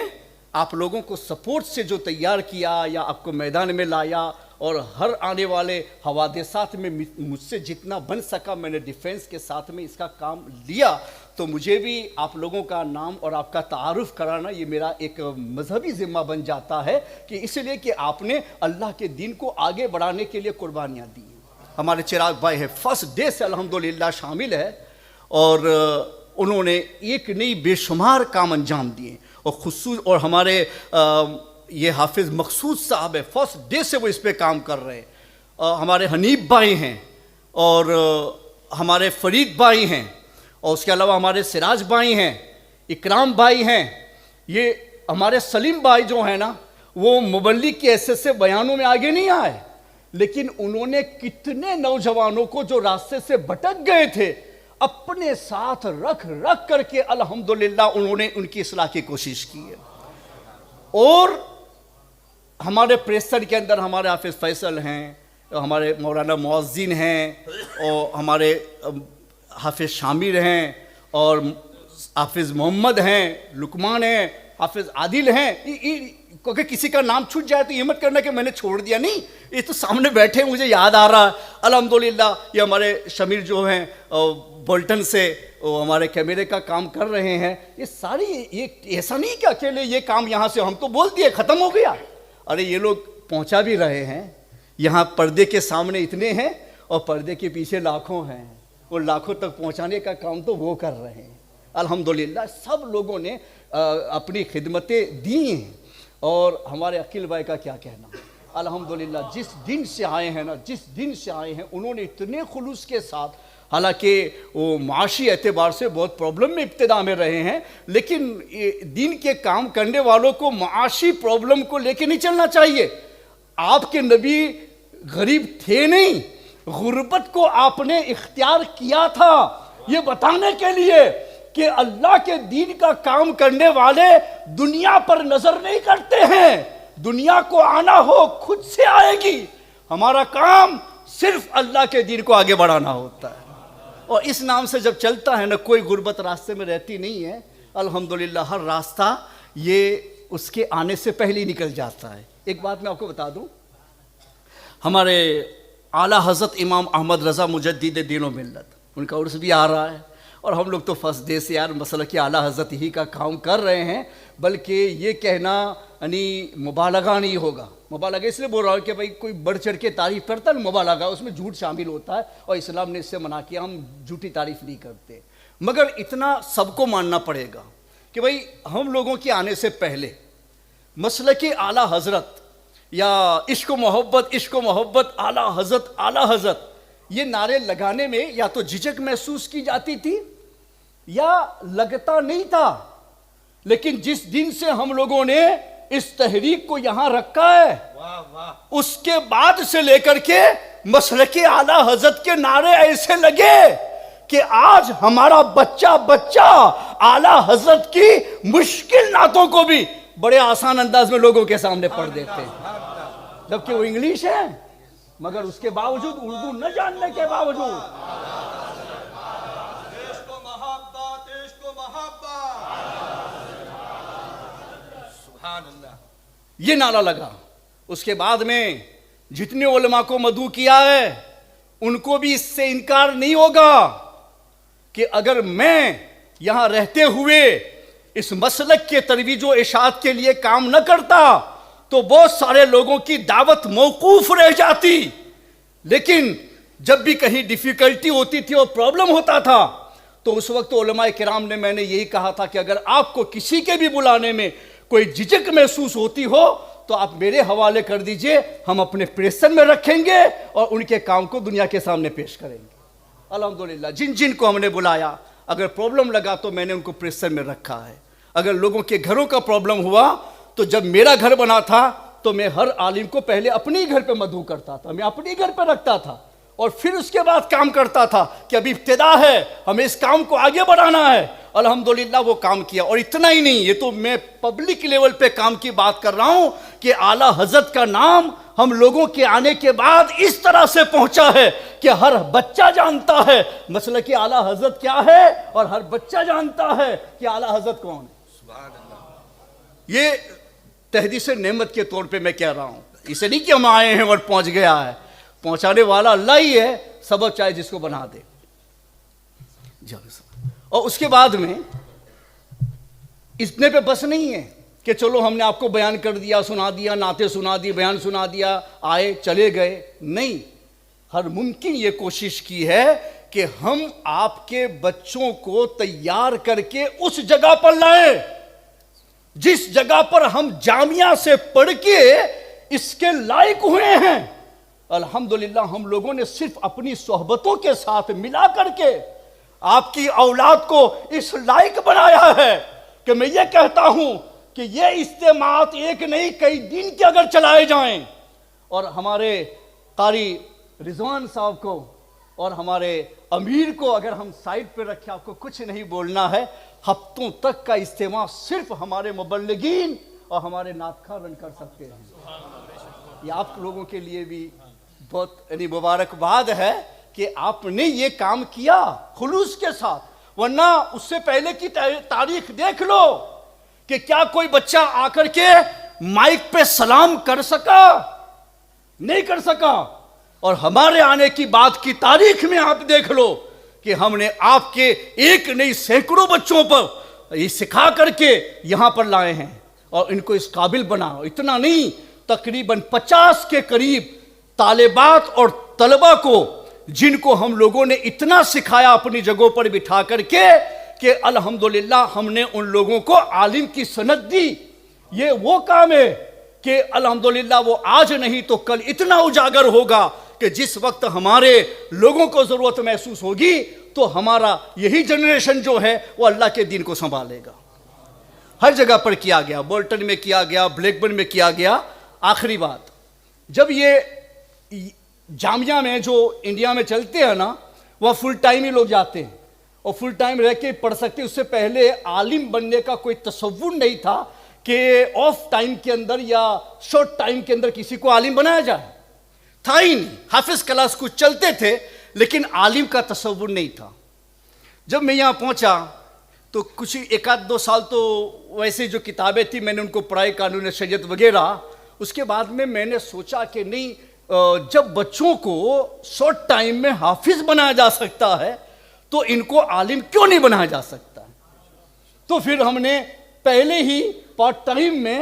آپ لوگوں کو سپورٹ سے جو تیار کیا یا آپ کو میدان میں لایا, اور ہر آنے والے حوادثات میں مجھ سے جتنا بن سکا میں نے ڈیفینس کے ساتھ میں اس کا کام لیا. تو مجھے بھی آپ لوگوں کا نام اور آپ کا تعارف کرانا یہ میرا ایک مذہبی ذمہ بن جاتا ہے, کہ اس لیے کہ آپ نے اللہ کے دین کو آگے بڑھانے کے لیے قربانیاں دی. ہمارے چراغ بھائی ہے فرسٹ ڈے سے الحمدللہ شامل ہے, اور انہوں نے ایک نہیں بے شمار کام انجام دیے. اور ہمارے یہ حافظ مقصود صاحب ہے, فرسٹ ڈے سے وہ اس پہ کام کر رہے ہیں. ہمارے حنیف بھائی ہیں, اور ہمارے فرید بھائی ہیں, اور اس کے علاوہ ہمارے سراج بھائی ہیں, اکرام بھائی ہیں. یہ ہمارے سلیم بھائی جو ہیں نا, وہ مبلغ کے حیثیت سے بیانوں میں آگے نہیں آئے, لیکن انہوں نے کتنے نوجوانوں کو جو راستے سے بھٹک گئے تھے اپنے ساتھ رکھ کر کے الحمدللہ انہوں نے ان کی اصلاح کی کوشش کی ہے. اور ہمارے پریسر کے اندر ہمارے حافظ فیصل ہیں, ہمارے مولانا معزین ہیں, اور ہمارے حافظ شامر ہیں, اور حافظ محمد ہیں, لکمان ہیں, حافظ عادل ہیں. کیونکہ کسی کا نام چھوٹ جائے تو یہ مت کرنا کہ میں نے چھوڑ دیا, نہیں, یہ تو سامنے بیٹھے مجھے یاد آ رہا ہے الحمدللہ. یہ ہمارے شمیر جو ہیں بولٹن سے, وہ ہمارے کیمرے کا کام کر رہے ہیں، یہ ساری یہ ایسا نہیں کہ اکیلے یہ کام یہاں سے ہم تو بول دیے ختم ہو گیا، ارے یہ لوگ پہنچا بھی رہے ہیں، یہاں پردے کے سامنے اتنے ہیں اور پردے کے پیچھے لاکھوں ہیں، اور لاکھوں تک پہنچانے کا کام تو وہ کر رہے ہیں۔ الحمدللہ سب لوگوں نے اپنی خدمتیں دی ہیں، اور ہمارے عقیل بھائی کا کیا کہنا، الحمدللہ جس دن سے آئے ہیں نا، جس دن سے آئے ہیں انہوں نے اتنے خلوص کے ساتھ، حالانکہ وہ معاشی اعتبار سے بہت پرابلم میں ابتدا میں رہے ہیں، لیکن دین کے کام کرنے والوں کو معاشی پرابلم کو لے کے نہیں چلنا چاہیے۔ آپ کے نبی غریب تھے نہیں، غربت کو آپ نے اختیار کیا تھا یہ بتانے کے لیے کہ اللہ کے دین کا کام کرنے والے دنیا پر نظر نہیں کرتے ہیں، دنیا کو آنا ہو خود سے آئے گی، ہمارا کام صرف اللہ کے دین کو آگے بڑھانا ہوتا ہے، اور اس نام سے جب چلتا ہے نا کوئی غربت راستے میں رہتی نہیں ہے، الحمدللہ ہر راستہ یہ اس کے آنے سے پہلے ہی نکل جاتا ہے۔ ایک بات میں آپ کو بتا دوں، ہمارے اعلیٰ حضرت امام احمد رضا مجدد دین و ملت، ان کا عرس بھی آ رہا ہے، اور ہم لوگ تو فرسٹ ڈے سے یار مسلک اعلیٰ حضرت ہی کا کام کر رہے ہیں، بلکہ یہ کہنا یعنی مبالغہ نہیں ہوگا، مبالغہ اس لیے بول رہا ہوں کہ بھائی کوئی بڑھ چڑھ کے تعریف کرتا ہے مبالغہ، اس میں جھوٹ شامل ہوتا ہے، اور اسلام نے اس سے منع کیا، ہم جھوٹی تعریف نہیں کرتے، مگر اتنا سب کو ماننا پڑے گا کہ بھائی ہم لوگوں کے آنے سے پہلے مسلک اعلیٰ حضرت یا عشق و محبت اعلیٰ حضرت یہ نعرے لگانے میں یا تو جھجک محسوس کی جاتی تھی یا لگتا نہیں تھا، لیکن جس دن سے ہم لوگوں نے اس تحریک کو یہاں رکھا ہے اس کے بعد سے لے کر کے مسلک اعلیٰ حضرت کے نعرے ایسے لگے کہ آج ہمارا بچہ اعلیٰ حضرت کی مشکل نعتوں کو بھی بڑے آسان انداز میں لوگوں کے سامنے پڑھ دیتے ہیں، جبکہ وہ انگلش ہے مگر اس کے باوجود اردو نہ جاننے کے باوجود عشق و محبت سبحان اللہ یہ نعرہ لگا۔ اس کے بعد میں جتنے علماء کو مدعو کیا ہے ان کو بھی اس سے انکار نہیں ہوگا کہ اگر میں یہاں رہتے ہوئے اس مسلک کے ترویج و اشاعت کے لیے کام نہ کرتا تو بہت سارے لوگوں کی دعوت موقوف رہ جاتی، لیکن جب بھی کہیں ڈیفیکلٹی ہوتی تھی اور پرابلم ہوتا تھا تو اس وقت علماء کرام نے میں نے یہی کہا تھا کہ اگر آپ کو کسی کے بھی بلانے میں کوئی جھجک محسوس ہوتی ہو تو آپ میرے حوالے کر دیجئے، ہم اپنے پریسن میں رکھیں گے اور ان کے کام کو دنیا کے سامنے پیش کریں گے۔ الحمدللہ جن کو ہم نے بلایا اگر پرابلم لگا تو میں نے ان کو پریسن میں رکھا ہے، اگر لوگوں کے گھروں کا پرابلم ہوا تو جب میرا گھر بنا تھا تو میں ہر عالم کو پہلے اپنی گھر پہ مدعو کرتا تھا، میں اپنی گھر پہ رکھتا تھا اور پھر اس کے بعد کام کرتا تھا کہ ابھی ابتدا ہے، ہمیں اس کام کو آگے بڑھانا ہے۔ الحمدللہ وہ کام کیا، اور اتنا ہی نہیں، یہ تو میں پبلک لیول پہ کام کی بات کر رہا ہوں کہ اعلیٰ حضرت کا نام ہم لوگوں کے آنے کے بعد اس طرح سے پہنچا ہے کہ ہر بچہ جانتا ہے مسلک اعلیٰ حضرت کیا ہے، اور ہر بچہ جانتا ہے کہ اعلیٰ حضرت کون ہے۔ سبحان اللہ یہ تحدیث نعمت کے طور پہ میں کہہ رہا ہوں، اسے نہیں کہ ہم آئے ہیں اور پہنچ گیا ہے، پہنچانے والا اللہ ہی ہے، سبب چاہے جس کو بنا دے۔ اور اس کے بعد میں اتنے پہ بس نہیں ہے کہ چلو ہم نے آپ کو بیان کر دیا، سنا دیا، نعتیں سنا دی، بیان سنا دیا، آئے چلے گئے، نہیں، ہر ممکن یہ کوشش کی ہے کہ ہم آپ کے بچوں کو تیار کر کے اس جگہ پر لائیں جس جگہ پر ہم جامعہ سے پڑھ کے اس کے لائق ہوئے ہیں۔ الحمدللہ ہم لوگوں نے صرف اپنی صحبتوں کے ساتھ ملا کر کے آپ کی اولاد کو اس لائق بنایا ہے کہ میں یہ کہتا ہوں کہ یہ اجتماعات ایک نہیں کئی دن کے اگر چلائے جائیں، اور ہمارے قاری رضوان صاحب کو اور ہمارے امیر کو اگر ہم سائڈ پہ رکھیں، آپ کو کچھ نہیں بولنا ہے، ہفتوں تک کا اجتماع صرف ہمارے مبلغین اور ہمارے نعت خواں رن کر سکتے ہیں۔ یہ آپ لوگوں کے لیے بھی بہت یعنی مبارکباد ہے کہ آپ نے یہ کام کیا خلوص کے ساتھ، ورنہ اس سے پہلے کی تاریخ دیکھ لو کہ کیا کوئی بچہ آ کر کے مائک پہ سلام کر سکا؟ نہیں کر سکا۔ اور ہمارے آنے کی بات کی تاریخ میں آپ دیکھ لو کہ کہ ہم نے آپ کے ایک نہیں سینکڑوں بچوں پر یہ سکھا کر کے یہاں پر لائے ہیں اور ان کو اس قابل بنا. اتنا نہیں, تقریباً 50 کے قریب طالبات اور طلبہ کو جن کو ہم لوگوں نے اتنا سکھایا اپنی جگہوں پر بٹھا کر کے کہ الحمدللہ ہم نے ان لوگوں کو عالم کی سند دی. یہ وہ کام ہے کہ الحمدللہ وہ آج نہیں تو کل اتنا اجاگر ہوگا کہ جس وقت ہمارے لوگوں کو ضرورت محسوس ہوگی تو ہمارا یہی جنریشن جو ہے وہ اللہ کے دین کو سنبھالے گا. ہر جگہ پر کیا گیا, بولٹن میں کیا گیا, بلیک برن میں کیا گیا. آخری بات, جب یہ جامعہ میں جو انڈیا میں چلتے ہیں نا, وہ فل ٹائم ہی لوگ جاتے ہیں اور فل ٹائم رہ کے پڑھ سکتے. اس سے پہلے عالم بننے کا کوئی تصور نہیں تھا کہ آف ٹائم کے اندر یا شارٹ ٹائم کے اندر کسی کو عالم بنایا جائے. تھا ہی نہیں. حافظ کلاس کچھ چلتے تھے لیکن عالم کا تصور نہیں تھا. جب میں یہاں پہنچا تو کچھ 1-2 سال تو ویسے جو کتابیں تھیں میں نے ان کو پڑھائی, قانون شریعت وغیرہ. اس کے بعد میں نے سوچا کہ نہیں, جب بچوں کو شارٹ ٹائم میں حافظ بنایا جا سکتا ہے تو ان کو عالم کیوں نہیں بنایا جا سکتا. تو پھر ہم نے پہلے ہی پارٹ ٹائم میں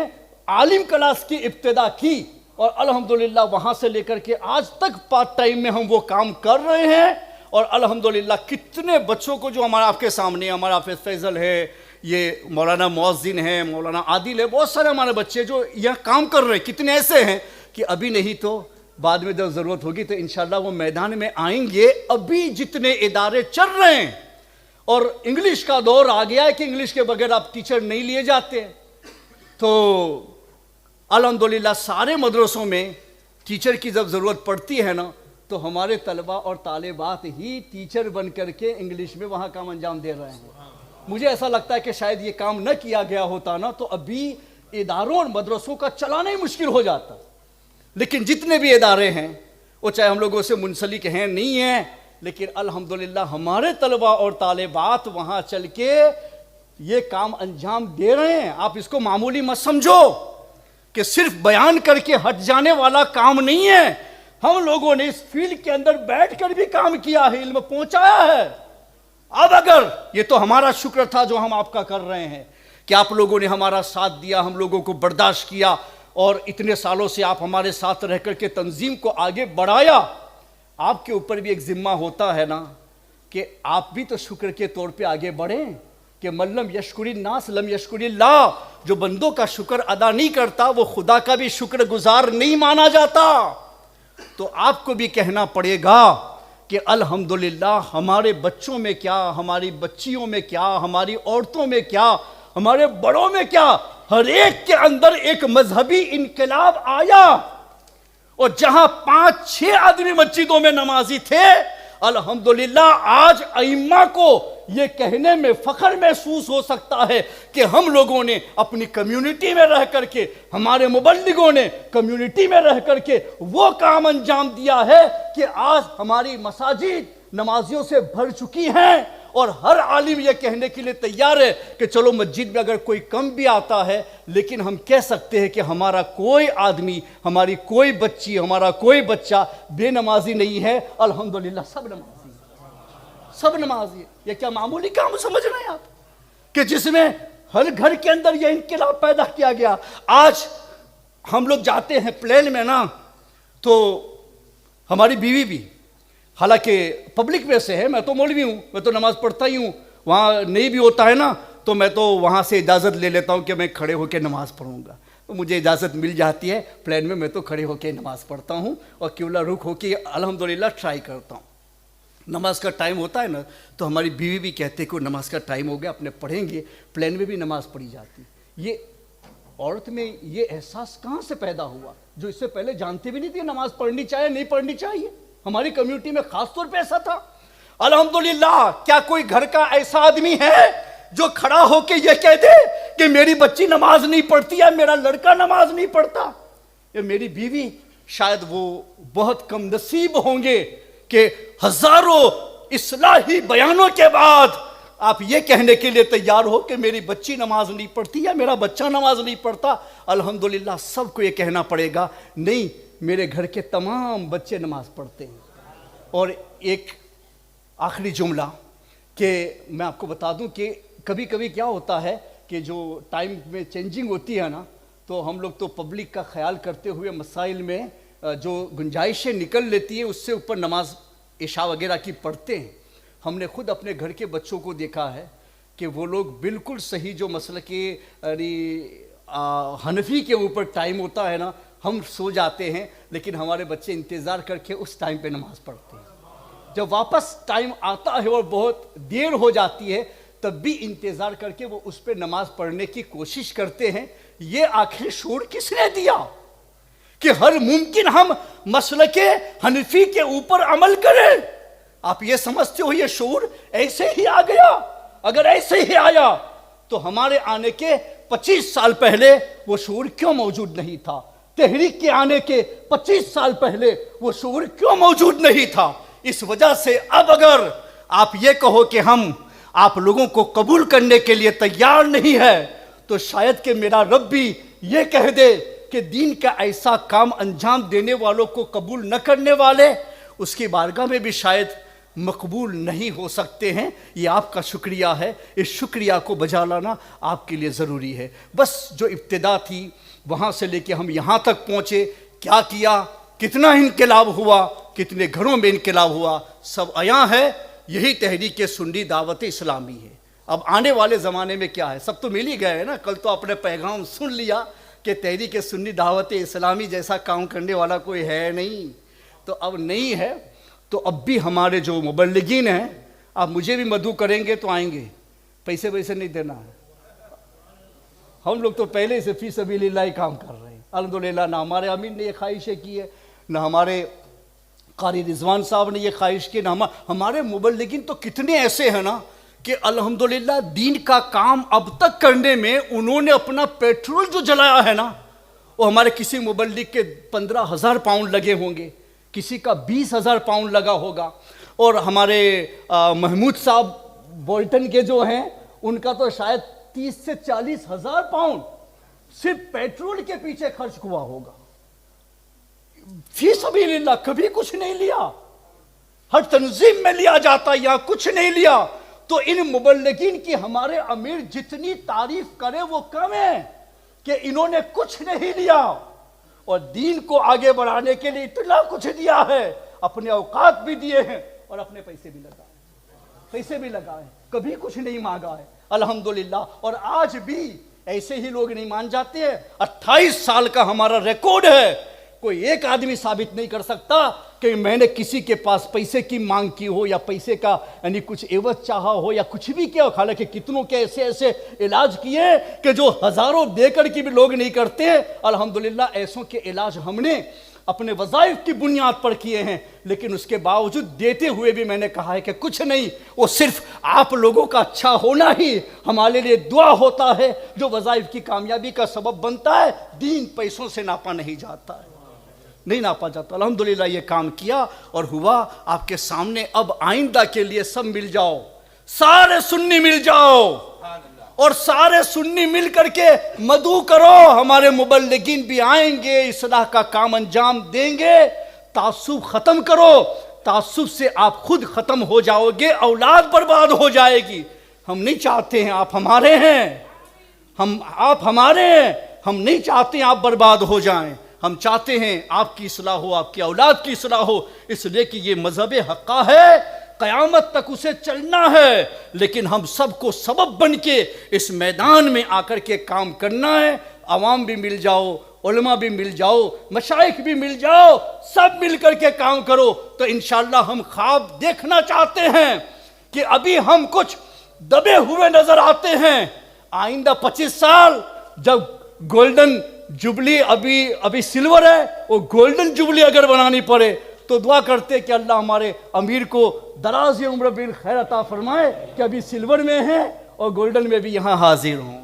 عالم کلاس کی ابتدا کی اور الحمدللہ وہاں سے لے کر کے آج تک پارٹ ٹائم میں ہم وہ کام کر رہے ہیں. اور الحمدللہ کتنے بچوں کو جو ہمارا آپ کے سامنے, ہمارا حافظ فیضل ہے, یہ مولانا معزن ہے, مولانا عادل ہے, بہت سارے ہمارے بچے جو یہاں کام کر رہے ہیں. کتنے ایسے ہیں کہ ابھی نہیں تو بعد میں جب ضرورت ہوگی تو انشاءاللہ وہ میدان میں آئیں گے. ابھی جتنے ادارے چل رہے ہیں اور انگلش کا دور آ گیا ہے کہ انگلش کے بغیر آپ ٹیچر نہیں لیے جاتے, تو الحمدللہ سارے مدرسوں میں ٹیچر کی جب ضرورت پڑتی ہے نا تو ہمارے طلبہ اور طالبات ہی ٹیچر بن کر کے انگلش میں وہاں کام انجام دے رہے ہیں. مجھے ایسا لگتا ہے کہ شاید یہ کام نہ کیا گیا ہوتا نا تو ابھی اداروں اور مدرسوں کا چلانا ہی مشکل ہو جاتا. لیکن جتنے بھی ادارے ہیں وہ چاہے ہم لوگوں سے منسلک ہیں نہیں ہیں, لیکن الحمدللہ ہمارے طلبہ اور طالبات وہاں چل کے یہ کام انجام دے رہے ہیں. آپ اس کو معمولی مت سمجھو کہ صرف بیان کر کے ہٹ جانے والا کام نہیں ہے. ہم لوگوں نے اس فیلڈ کے اندر بیٹھ کر بھی کام کیا ہے, علم پہنچایا ہے. اب اگر یہ تو ہمارا شکر تھا جو ہم آپ کا کر رہے ہیں کہ آپ لوگوں نے ہمارا ساتھ دیا, ہم لوگوں کو برداشت کیا اور اتنے سالوں سے آپ ہمارے ساتھ رہ کر کے تنظیم کو آگے بڑھایا. آپ کے اوپر بھی ایک ذمہ ہوتا ہے نا کہ آپ بھی تو شکر کے طور پہ آگے بڑھیں کہ من لم یشکر الناس لم یشکر اللہ. جو بندوں کا شکر ادا نہیں کرتا وہ خدا کا بھی شکر گزار نہیں مانا جاتا. تو آپ کو بھی کہنا پڑے گا کہ الحمدللہ ہمارے بچوں میں کیا, ہماری بچیوں میں کیا, ہماری عورتوں میں کیا, ہمارے بڑوں میں کیا, ہر ایک کے اندر ایک مذہبی انقلاب آیا. اور جہاں 5-6 آدمی مسجدوں میں نمازی تھے, الحمدللہ آج ائمہ کو یہ کہنے میں فخر محسوس ہو سکتا ہے کہ ہم لوگوں نے اپنی کمیونٹی میں رہ کر کے, ہمارے مبلغوں نے کمیونٹی میں رہ کر کے وہ کام انجام دیا ہے کہ آج ہماری مساجد نمازیوں سے بھر چکی ہیں. اور ہر عالم یہ کہنے کے لیے تیار ہے کہ چلو مسجد میں اگر کوئی کم بھی آتا ہے لیکن ہم کہہ سکتے ہیں کہ ہمارا کوئی آدمی, ہماری کوئی بچی, ہمارا کوئی بچہ بے نمازی نہیں ہے. الحمدللہ سب نمازی, سب نمازی. یہ کیا معمولی کام سمجھ رہے ہیں آپ کہ جس میں ہر گھر کے اندر یہ انقلاب پیدا کیا گیا. آج ہم لوگ جاتے ہیں پلین میں نا تو ہماری بیوی بھی, حالانکہ پبلک میں سے ہے, میں تو مولوی ہوں, میں تو نماز پڑھتا ہی ہوں, وہاں نہیں بھی ہوتا ہے نا تو میں تو وہاں سے اجازت لے لیتا ہوں کہ میں کھڑے ہو کے نماز پڑھوں گا. تو مجھے اجازت مل جاتی ہے پلین میں تو کھڑے ہو کے نماز پڑھتا ہوں اور قبلہ رخ ہو کے الحمدللہ ٹرائی کرتا ہوں. نماز کا ٹائم ہوتا ہے نا تو ہماری بیوی بھی کہتے کہ نماز کا ٹائم ہو گیا, اپنے پڑھیں گے. پلین میں بھی نماز پڑھی جاتی. یہ عورت میں یہ احساس کہاں سے پیدا ہوا جو اس سے پہلے جانتے بھی نہیں تھے نماز پڑھنی چاہیے نہیں پڑھنی چاہیے. ہماری کمیونٹی میں خاص طور پہ ایسا تھا. الحمدللہ کیا کوئی گھر کا ایسا آدمی ہے جو کھڑا ہو کے یہ کہہ دے کہ میری بچی نماز نہیں پڑھتی ہے, میرا لڑکا نماز نہیں پڑھتا, یا میری بیوی؟ شاید وہ بہت کم نصیب ہوں گے کہ ہزاروں اصلاحی بیانوں کے بعد آپ یہ کہنے کے لیے تیار ہو کہ میری بچی نماز نہیں پڑھتی یا میرا بچہ نماز نہیں پڑھتا. الحمدللہ سب کو یہ کہنا پڑے گا نہیں, میرے گھر کے تمام بچے نماز پڑھتے ہیں. اور ایک آخری جملہ کہ میں آپ کو بتا دوں کہ کبھی کبھی کیا ہوتا ہے کہ جو ٹائم میں چینجنگ ہوتی ہے نا، تو ہم لوگ تو پبلک کا خیال کرتے ہوئے مسائل میں جو گنجائشیں نکل لیتی ہیں اس سے اوپر نماز عشاء وغیرہ کی پڑھتے ہیں۔ ہم نے خود اپنے گھر کے بچوں کو دیکھا ہے کہ وہ لوگ بالکل صحیح جو مسلک حنفی کے اوپر ٹائم ہوتا ہے نا، ہم سو جاتے ہیں لیکن ہمارے بچے انتظار کر کے اس ٹائم پہ نماز پڑھتے ہیں۔ جب واپس ٹائم آتا ہے اور بہت دیر ہو جاتی ہے تب بھی انتظار کر کے وہ اس پہ نماز پڑھنے کی کوشش کرتے ہیں۔ یہ آخر شعور کس نے دیا کہ ہر ممکن ہم مسلک حنفی کے اوپر عمل کریں؟ آپ یہ سمجھتے ہو یہ شعور ایسے ہی آ گیا؟ اگر ایسے ہی آیا تو ہمارے آنے کے 25 سال پہلے وہ شعور کیوں موجود نہیں تھا؟ تحریک کے آنے کے 25 سال پہلے وہ شعور کیوں موجود نہیں تھا؟ اس وجہ سے اب اگر آپ یہ کہو کہ ہم آپ لوگوں کو قبول کرنے کے لیے تیار نہیں ہے تو شاید کہ میرا رب بھی یہ کہہ دے کہ دین کا ایسا کام انجام دینے والوں کو قبول نہ کرنے والے اس کی بارگاہ میں بھی شاید مقبول نہیں ہو سکتے ہیں۔ یہ آپ کا شکریہ ہے، اس شکریہ کو بجا لانا آپ کے لیے ضروری ہے۔ بس جو ابتدا تھی وہاں سے لے کے ہم یہاں تک پہنچے، کیا کیا، کتنا انقلاب ہوا، کتنے گھروں میں انقلاب ہوا، سب عیاں ہے۔ یہی تحریک سنی دعوت اسلامی ہے۔ اب آنے والے زمانے میں کیا ہے، سب تو مل ہی گئے ہیں نا۔ کل تو اپنے پیغام سن لیا کہ تحریک سنی دعوت اسلامی جیسا کام کرنے والا کوئی ہے نہیں، تو اب نہیں ہے تو اب بھی ہمارے جو مبلغین ہیں، آپ مجھے بھی مدعو کریں گے تو آئیں گے، پیسے نہیں دینا ہے۔ ہم لوگ تو پہلے سے فی سبیل اللہ کام کر رہے ہیں الحمدللہ۔ نہ ہمارے امیر نے یہ خواہشیں کی ہے، نہ ہمارے قاری رضوان صاحب نے یہ خواہش کی، نہ ہمارے مبلغین تو کتنے ایسے ہیں نا کہ الحمدللہ دین کا کام اب تک کرنے میں انہوں نے اپنا پیٹرول جو جلایا ہے نا، وہ ہمارے کسی مبلغ کے 15,000 پاؤنڈ لگے ہوں گے، کسی کا 20,000 پاؤنڈ لگا ہوگا، اور ہمارے محمود صاحب بولٹن کے جو ہیں ان کا تو شاید 30 سے 40,000 پاؤنڈ صرف پیٹرول کے پیچھے خرچ ہوا ہوگا۔ فی سبیل اللہ کبھی کچھ نہیں لیا، ہر تنظیم میں لیا جاتا، یا کچھ نہیں لیا۔ تو ان مبلغین کی ہمارے امیر جتنی تعریف کرے وہ کم ہے کہ انہوں نے کچھ نہیں لیا اور دین کو آگے بڑھانے کے لیے اتنا کچھ دیا ہے، اپنے اوقات بھی دیے ہیں اور اپنے پیسے بھی لگائے، کبھی کچھ نہیں مانگا ہے الحمدللہ۔ اور آج بھی ایسے ہی لوگ نہیں مان جاتے ہیں۔ 28 سال کا ہمارا ریکارڈ ہے، کوئی ایک آدمی ثابت نہیں کر سکتا کہ میں نے کسی کے پاس پیسے کی مانگ کی ہو یا پیسے کا یعنی کچھ عوض چاہا ہو یا کچھ بھی کیا ہو۔ حالانکہ کتنوں کے ایسے علاج کیے کہ جو ہزاروں دے کر کی بھی لوگ نہیں کرتے۔ الحمدللہ ایسوں کے علاج ہم نے اپنے وظائف کی بنیاد پر کیے ہیں، لیکن اس کے باوجود دیتے ہوئے بھی میں نے کہا ہے کہ کچھ نہیں، وہ صرف آپ لوگوں کا اچھا ہونا ہی ہمارے لیے دعا ہوتا ہے جو وظائف کی کامیابی کا سبب بنتا ہے۔ دین پیسوں سے ناپا نہیں جاتا ہے، نہیں ناپا جاتا۔ الحمدللہ یہ کام کیا اور ہوا آپ کے سامنے۔ اب آئندہ کے لیے سب مل جاؤ، سارے سنی مل جاؤ اور سارے سنی مل کر کے مدعو کرو، ہمارے مبلغین بھی آئیں گے، اصلاح کا کام انجام دیں گے۔ تعصب ختم کرو، تعصب سے آپ خود ختم ہو جاؤ گے، اولاد برباد ہو جائے گی۔ ہم نہیں چاہتے ہیں آپ ہمارے ہیں، آپ ہمارے ہیں، ہم نہیں چاہتے ہیں آپ برباد ہو جائیں۔ ہم چاہتے ہیں آپ کی اصلاح ہو، آپ کی اولاد کی اصلاح ہو، اس لیے کہ یہ مذہب حقہ ہے، قیامت تک اسے چلنا ہے۔ لیکن ہم سب کو سبب بن کے اس میدان میں آ کر کے کام کرنا ہے۔ عوام بھی مل جاؤ، علماء بھی مل جاؤ، مشائخ بھی مل جاؤ، سب مل کر کے کام کرو تو انشاءاللہ ہم خواب دیکھنا چاہتے ہیں کہ ابھی ہم کچھ دبے ہوئے نظر آتے ہیں۔ آئندہ 25 سال جب گولڈن جبلی ابھی سلور ہے، وہ گولڈن جبلی اگر بنانی پڑے تو دعا کرتے کہ اللہ ہمارے امیر کو دراز عمر بالخیر عطا فرمائے کہ ابھی سلور میں ہیں اور گولڈن میں بھی یہاں حاضر ہوں،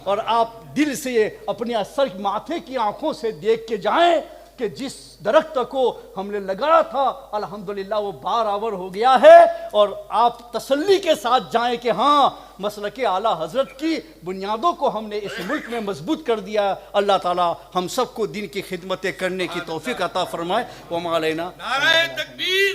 اور آپ دل سے اپنے سر ماتھے کی آنکھوں سے دیکھ کے جائیں کہ جس درخت کو ہم نے لگایا تھا الحمدللہ وہ بار آور ہو گیا ہے، اور آپ تسلی کے ساتھ جائیں کہ ہاں مسلک اعلیٰ حضرت کی بنیادوں کو ہم نے اس ملک میں مضبوط کر دیا۔ اللہ تعالی ہم سب کو دین کی خدمتیں کرنے کی توفیق عطا فرمائے۔ وما علینا نعرہ تکبیر